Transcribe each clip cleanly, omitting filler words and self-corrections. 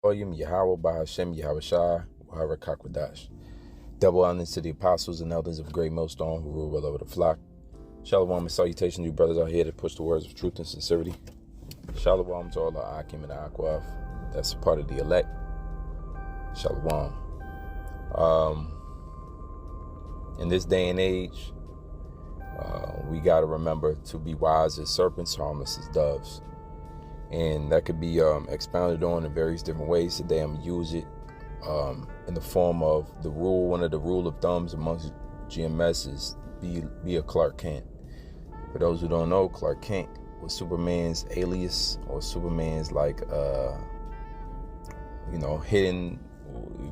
William Yahweh Bahashem Yahweh Shai Wahara Kakwadash. Double honors to the apostles and elders of Great Millstone who rule well over the flock. Shalom and salutation to you brothers out here that push the words of truth and sincerity. Shalom to all the Akim and the Aquaf. That's part of the elect. Shalom. In this day and age, we got to remember to be wise as serpents, harmless as doves. And that could be expounded on in various different ways. Today I'm going to use it in the form of the rule. One of the rule of thumbs amongst GMS is be a Clark Kent. For those who don't know, Clark Kent was Superman's alias, or Superman's hidden,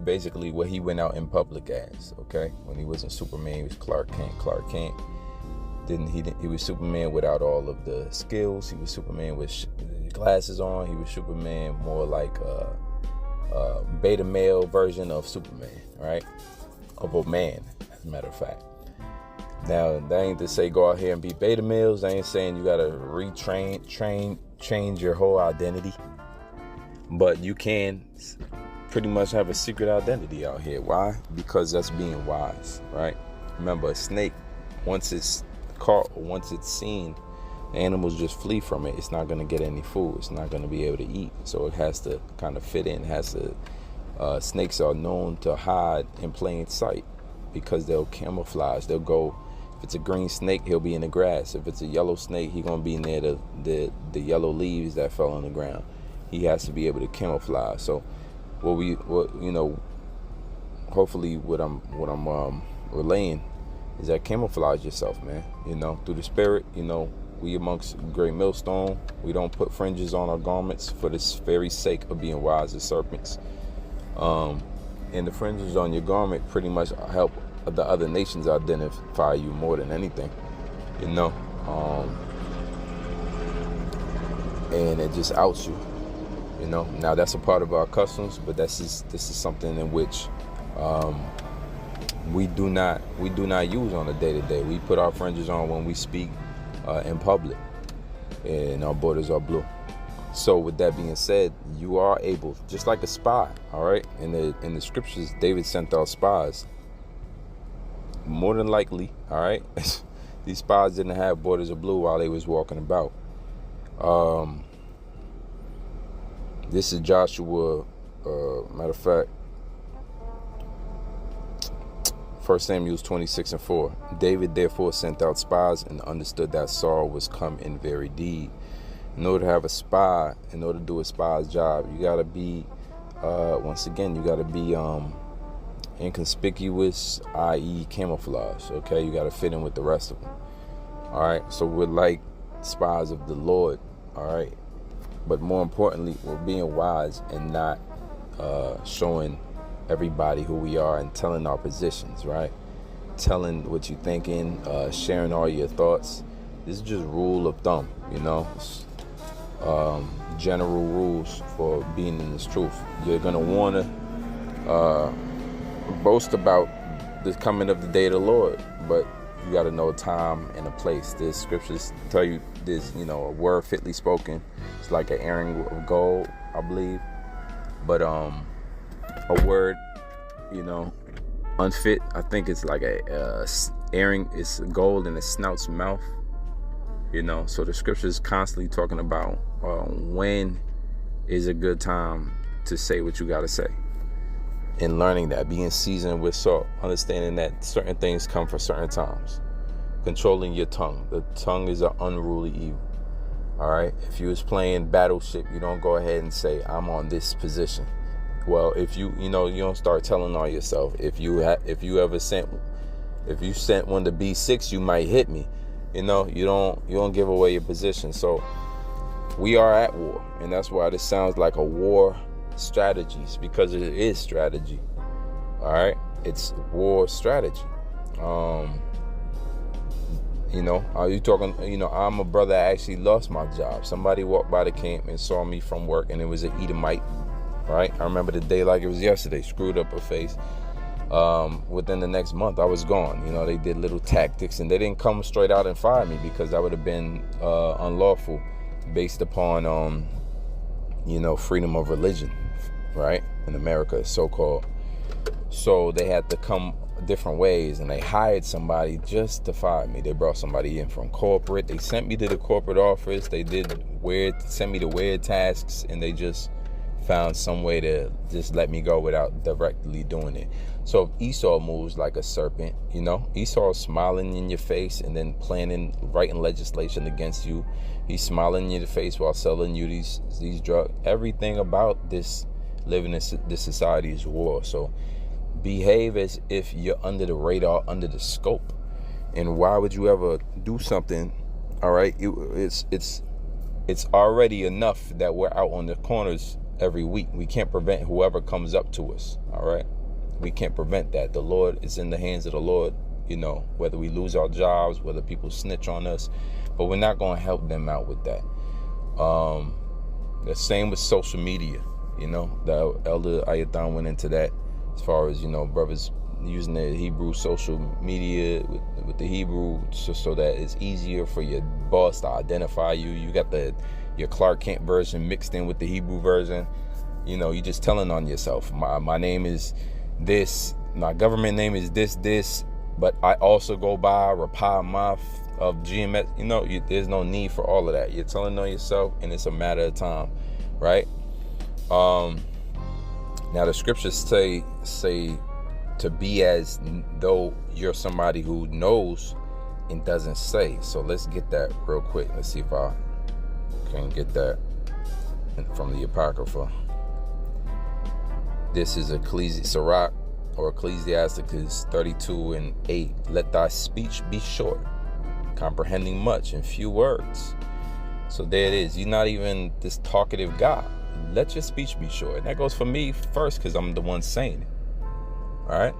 basically what he went out in public as. Okay, when he wasn't Superman, he was Clark Kent. Clark Kent he was Superman without all of the skills. He was Superman with glasses on. He was Superman more like a beta male version of Superman, right? Of a man, as a matter of fact. Now, that ain't to say go out here and be beta males. I ain't saying you gotta change your whole identity. But you can pretty much have a secret identity out here. Why? Because that's being wise, right? Remember, a snake, once it's caught or once it's seen, animals just flee from it. It's not going to get any food. It's not going to be able to eat. So it has to kind of fit in. Snakes are known to hide in plain sight because they'll camouflage. They'll go, if it's a green snake, he'll be in the grass. If it's a yellow snake, he's going to be near the yellow leaves that fell on the ground. He has to be able to camouflage. So hopefully what I'm relaying is that camouflage yourself, man. Through the spirit. We amongst Great Millstone, we don't put fringes on our garments for this very sake of being wise as serpents. And the fringes on your garment pretty much help the other nations identify you more than anything. And it just outs you. Now that's a part of our customs, but this is something in which we do not use on a day-to-day. We put our fringes on when we speak in public, and our borders are blue. So with that being said, you are able, just like a spy, all right? In the scriptures, David sent out spies. More than likely, all right, these spies didn't have borders of blue while they was walking about. This is Joshua, matter of fact, 1 Samuel 26:4. David therefore sent out spies and understood that Saul was come in very deed. In order to have a spy, in order to do a spy's job, you gotta be, inconspicuous, i.e. camouflage. Okay, you gotta fit in with the rest of them. All right, so we're like spies of the Lord. All right, but more importantly, we're being wise and not showing everybody who we are and telling our positions, right? Telling what you're thinking, sharing all your thoughts. This is just rule of thumb, general rules for being in this truth. You're gonna want to boast about the coming of the day of the Lord, but you got to know time and a place. There's scriptures tell you there's a word fitly spoken. It's like an earring of gold, I believe, but a word, unfit, I think it's like a earring. It's gold in a snout's mouth. So the scriptures constantly talking about when is a good time to say what you got to say. And learning that, being seasoned with salt, understanding that certain things come for certain times. Controlling your tongue. The tongue is an unruly evil. All right. If you was playing Battleship, you don't go ahead and say, I'm on this position. Well, if you don't start telling on yourself. If you sent one to B6, you might hit me. You don't give away your position. So we are at war, and that's why this sounds like a war strategies, because it is strategy. All right, it's war strategy. Are you talking? I'm a brother that actually lost my job. Somebody walked by the camp and saw me from work, and it was an Edomite. Right, I remember the day like it was yesterday. Screwed up her face. Within the next month, I was gone. They did little tactics, and they didn't come straight out and fire me, because that would have been unlawful, based upon freedom of religion. right? In America, it's so-called. So they had to come different ways, and they hired somebody just to fire me. They brought somebody in from corporate. They sent me to the corporate office. They sent me to weird tasks, and they just found some way to just let me go without directly doing it. So if Esau moves like a serpent, Esau is smiling in your face and then writing legislation against you. He's smiling in your face while selling you these drugs. Everything about this living in this society is war. So behave as if you're under the radar, under the scope. And why would you ever do something? All right, it's already enough that we're out on the corners every week. We can't prevent whoever comes up to us. All right, we can't prevent that. The Lord is in the hands of the Lord. Whether we lose our jobs, whether people snitch on us, but we're not going to help them out with that. The same with social media. The Elder Ayathon went into that as far as brothers using the Hebrew social media with the Hebrew so that it's easier for your boss to identify you. You got your Clark Kent version mixed in with the Hebrew version. You just telling on yourself. My name is this. My government name is this. But I also go by Rapah Math of GMS. There's no need for all of that. You're telling on yourself, and it's a matter of time, right? Now the scriptures say to be as though you're somebody who knows and doesn't say. So let's get that real quick. Let's see if I can get that from the Apocrypha. This is Sirach or Ecclesiasticus 32:8. Let thy speech be short, comprehending much in few words. So there it is. You're not even this talkative guy. Let your speech be short. And that goes for me first because I'm the one saying it. All right?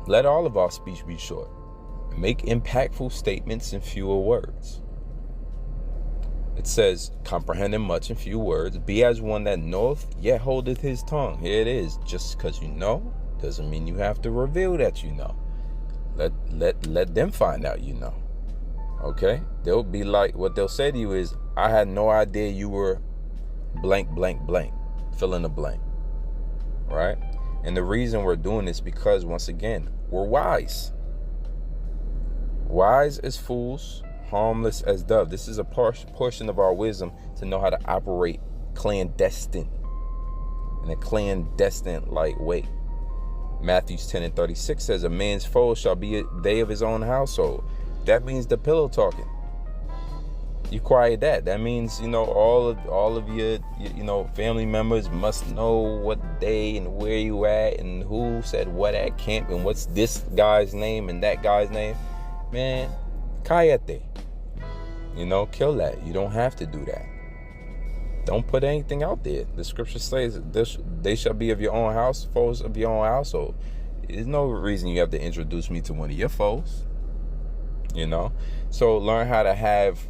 Let all of our speech be short. Make impactful statements in fewer words. It says, comprehending much in few words. Be as one that knoweth, yet holdeth his tongue. Here it is. Just because you know doesn't mean you have to reveal that you know. Let them find out you know. Okay? They'll be like, what they'll say to you is, I had no idea you were blank, blank, blank. Fill in the blank. Right? And the reason we're doing this because, once again, we're wise. Wise as fools, harmless as dove. This is a portion of our wisdom to know how to operate clandestine in a clandestine-like way. Matthew 10:36 says, a man's foe shall be they of his own household. That means the pillow talking. You quiet that. That means, all of your family members must know what day and where you at and who said what at camp and what's this guy's name and that guy's name. Man, cállate. Kill that. You don't have to do that. Don't put anything out there. The scripture says they shall be of your own house, foes of your own household. There's no reason you have to introduce me to one of your foes. So learn how to have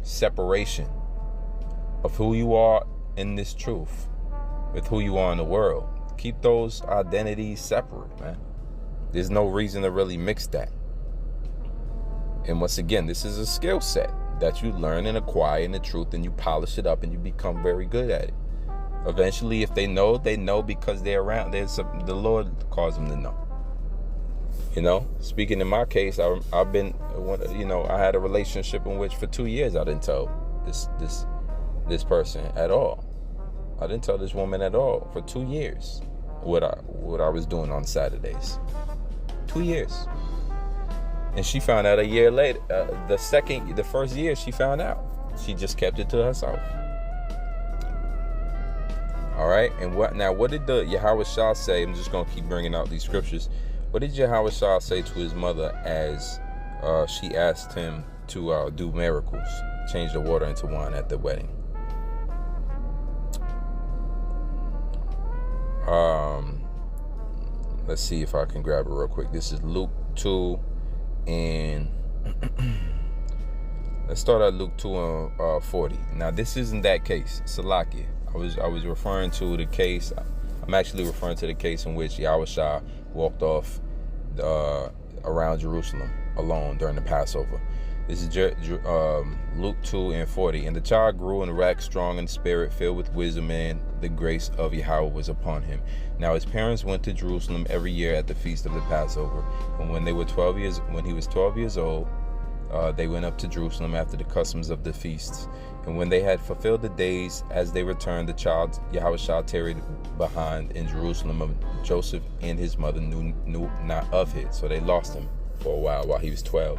separation of who you are in this truth with who you are in the world. Keep those identities separate, man. There's no reason to really mix that. And once again, this is a skill set that you learn and acquire in the truth, and you polish it up and you become very good at it. Eventually, if they know because they're around. The Lord calls them to know. Speaking in my case, I've been, I had a relationship in which for 2 years I didn't tell this person at all. I didn't tell this woman at all for 2 years what I was doing on Saturdays. 2 years. And she found out a year later. The first year she found out. She just kept it to herself. All right. And what did the Yahweh Shah say? I'm just going to keep bringing out these scriptures. What did Yahweh Shah say to his mother as she asked him to do miracles, change the water into wine at the wedding? Let's see if I can grab it real quick. This is Luke 2 and let's start at Luke 2 and 40. Now this isn't that case. Salakia. I was referring to the case. I'm actually referring to the case in which Yahweh Shah walked off around Jerusalem alone during the Passover. This is Luke 2:40. And the child grew and waxed strong in spirit, filled with wisdom, and the grace of Yahweh was upon him. Now his parents went to Jerusalem every year at the feast of the Passover. And when he was 12 years old, they went up to Jerusalem after the customs of the feasts. And when they had fulfilled the days, as they returned, the child Yahushua tarried behind in Jerusalem. Joseph and his mother knew not of it. So they lost him for a while he was 12.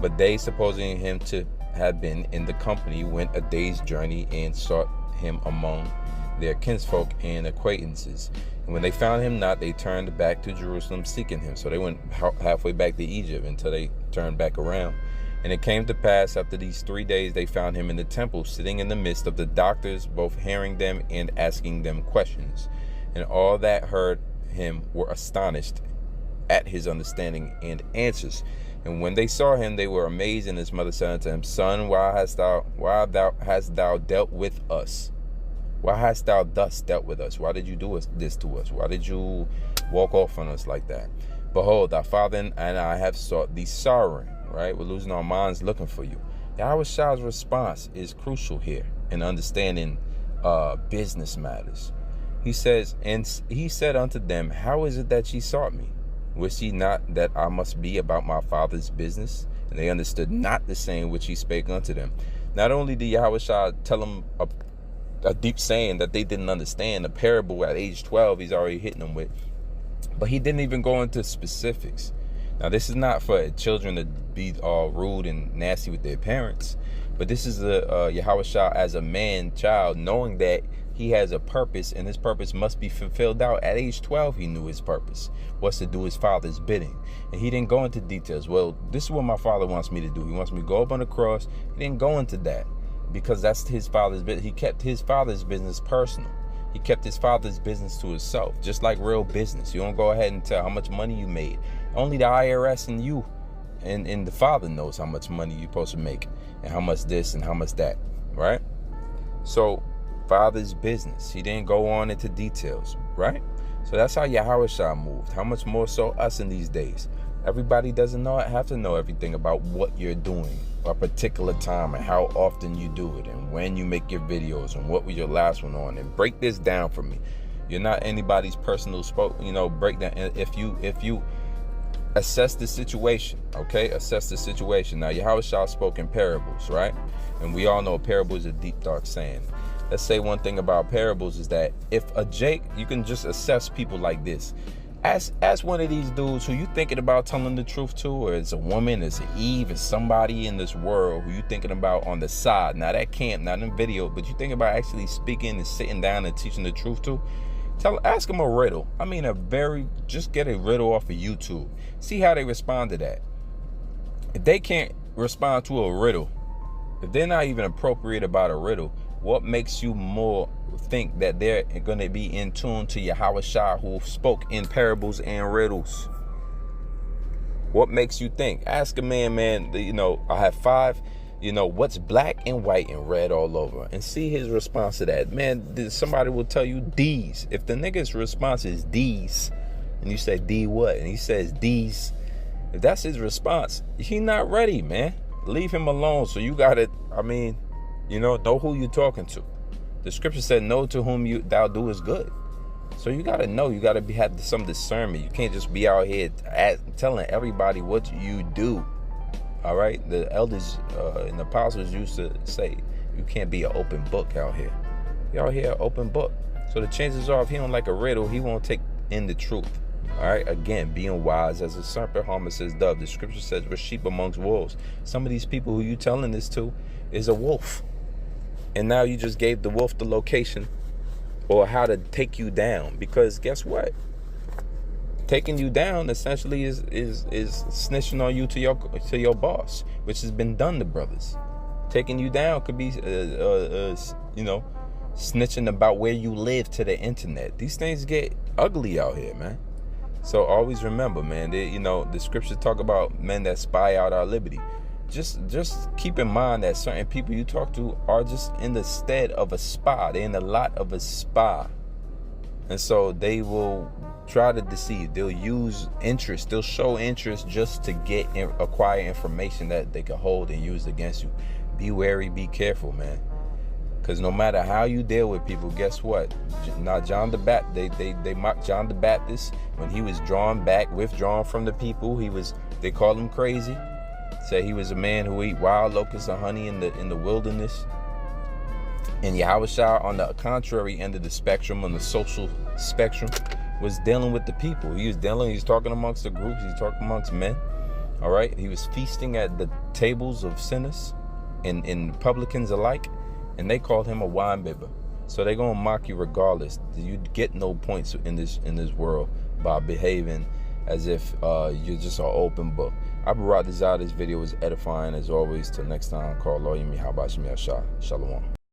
But they, supposing him to have been in the company, went a day's journey and sought him among their kinsfolk and acquaintances. And when they found him not, they turned back to Jerusalem seeking him. So they went halfway back to Egypt until they turned back around. And it came to pass after these 3 days, they found him in the temple, sitting in the midst of the doctors, both hearing them and asking them questions. And all that heard him were astonished at his understanding and answers. And when they saw him, they were amazed. And his mother said unto him, Son, why hast thou dealt with us? Why hast thou thus dealt with us? Why did you do this to us? Why did you walk off on us like that? Behold, thy father and I have sought thee sorrowing. Right? We're losing our minds looking for you. Yahushua's response is crucial here in understanding business matters. He says, and he said unto them, How is it that ye sought me? Wist ye not that I must be about my father's business? And they understood not the saying which he spake unto them. Not only did Yahushua tell them a deep saying that they didn't understand, a parable at age 12 he's already hitting them with, but he didn't even go into specifics. Now, this is not for children to be all rude and nasty with their parents, but this is Yahushua as a man-child, knowing that he has a purpose, and his purpose must be fulfilled out. At age 12, he knew his purpose was to do his father's bidding. And he didn't go into details. Well, this is what my father wants me to do. He wants me to go up on the cross. He didn't go into that because that's his father's business. He kept his father's business personal. He kept his father's business to himself, just like real business. You don't go ahead and tell how much money you made. Only the IRS and you and the father knows how much money you're supposed to make and how much this and how much that, right? So, father's business. He didn't go on into details, right? So that's how Yahushua moved. How much more so us in these days? Everybody doesn't have to know everything about what you're doing a particular time and how often you do it and when you make your videos and what was your last one on, and break this down for me. You're not anybody's personal breakdown. If you assess the situation, okay? Assess the situation. Now, Yahushua spoke in parables, right? And we all know a parable is a deep, dark saying. Let's say one thing about parables is that if you can just assess people like this. Ask one of these dudes who you thinking about telling the truth to, or it's a woman, it's an Eve, it's somebody in this world who you thinking about on the side, not at camp, not in video, but you think about actually speaking and sitting down and teaching the truth to. Ask them a riddle. I mean, just get a riddle off of YouTube. See how they respond to that. If they can't respond to a riddle, if they're not even appropriate about a riddle, what makes you more think that they're going to be in tune to Yahushua who spoke in parables and riddles? What makes you think? Ask a man, I have 5, what's black and white and red all over, and see his response to that. Man, somebody will tell you D's. If the nigga's response is D's, and you say D what? And he says D's. If that's his response, he not ready, man. Leave him alone. So you got to, know who you're talking to. The scripture said, know to whom thou doest good. So you got to know, you got to have some discernment. You can't just be out here telling everybody what you do. All right? The elders and the apostles used to say, you can't be an open book out here. You're out here an open book. So the chances are, if he don't like a riddle, he won't take in the truth. All right, again, being wise as a serpent, harmless as dove. The scripture says we're sheep amongst wolves. Some of these people who you telling this to is a wolf. And now you just gave the wolf the location or how to take you down. Because guess what? Taking you down essentially is snitching on you to your boss, which has been done to brothers. Taking you down could be, snitching about where you live to the internet. These things get ugly out here, man. So always remember, man, the scriptures talk about men that spy out our liberty. Just keep in mind that certain people you talk to are just in the stead of a spy. They're in the lot of a spy. And so they will try to deceive. They'll use interest. They'll show interest just to acquire information that they can hold and use against you. Be wary, be careful, man. Because no matter how you deal with people, guess what? Now, John the Baptist, they mocked John the Baptist when he was withdrawn from the people. They called him crazy. Say he was a man who ate wild locusts and honey in the wilderness. And Yahushua, on the contrary end of the spectrum, on the social spectrum, was dealing with the people. He was talking amongst the groups. He's talking amongst men. All right. He was feasting at the tables of sinners and publicans alike. And they called him a wine bibber. So they're going to mock you regardless. You get no points in this world by behaving as if you're just an open book. Abu Radazah, this video was edifying as always. Till next time, call Lawyer Mihabashim Yashah. Shalom.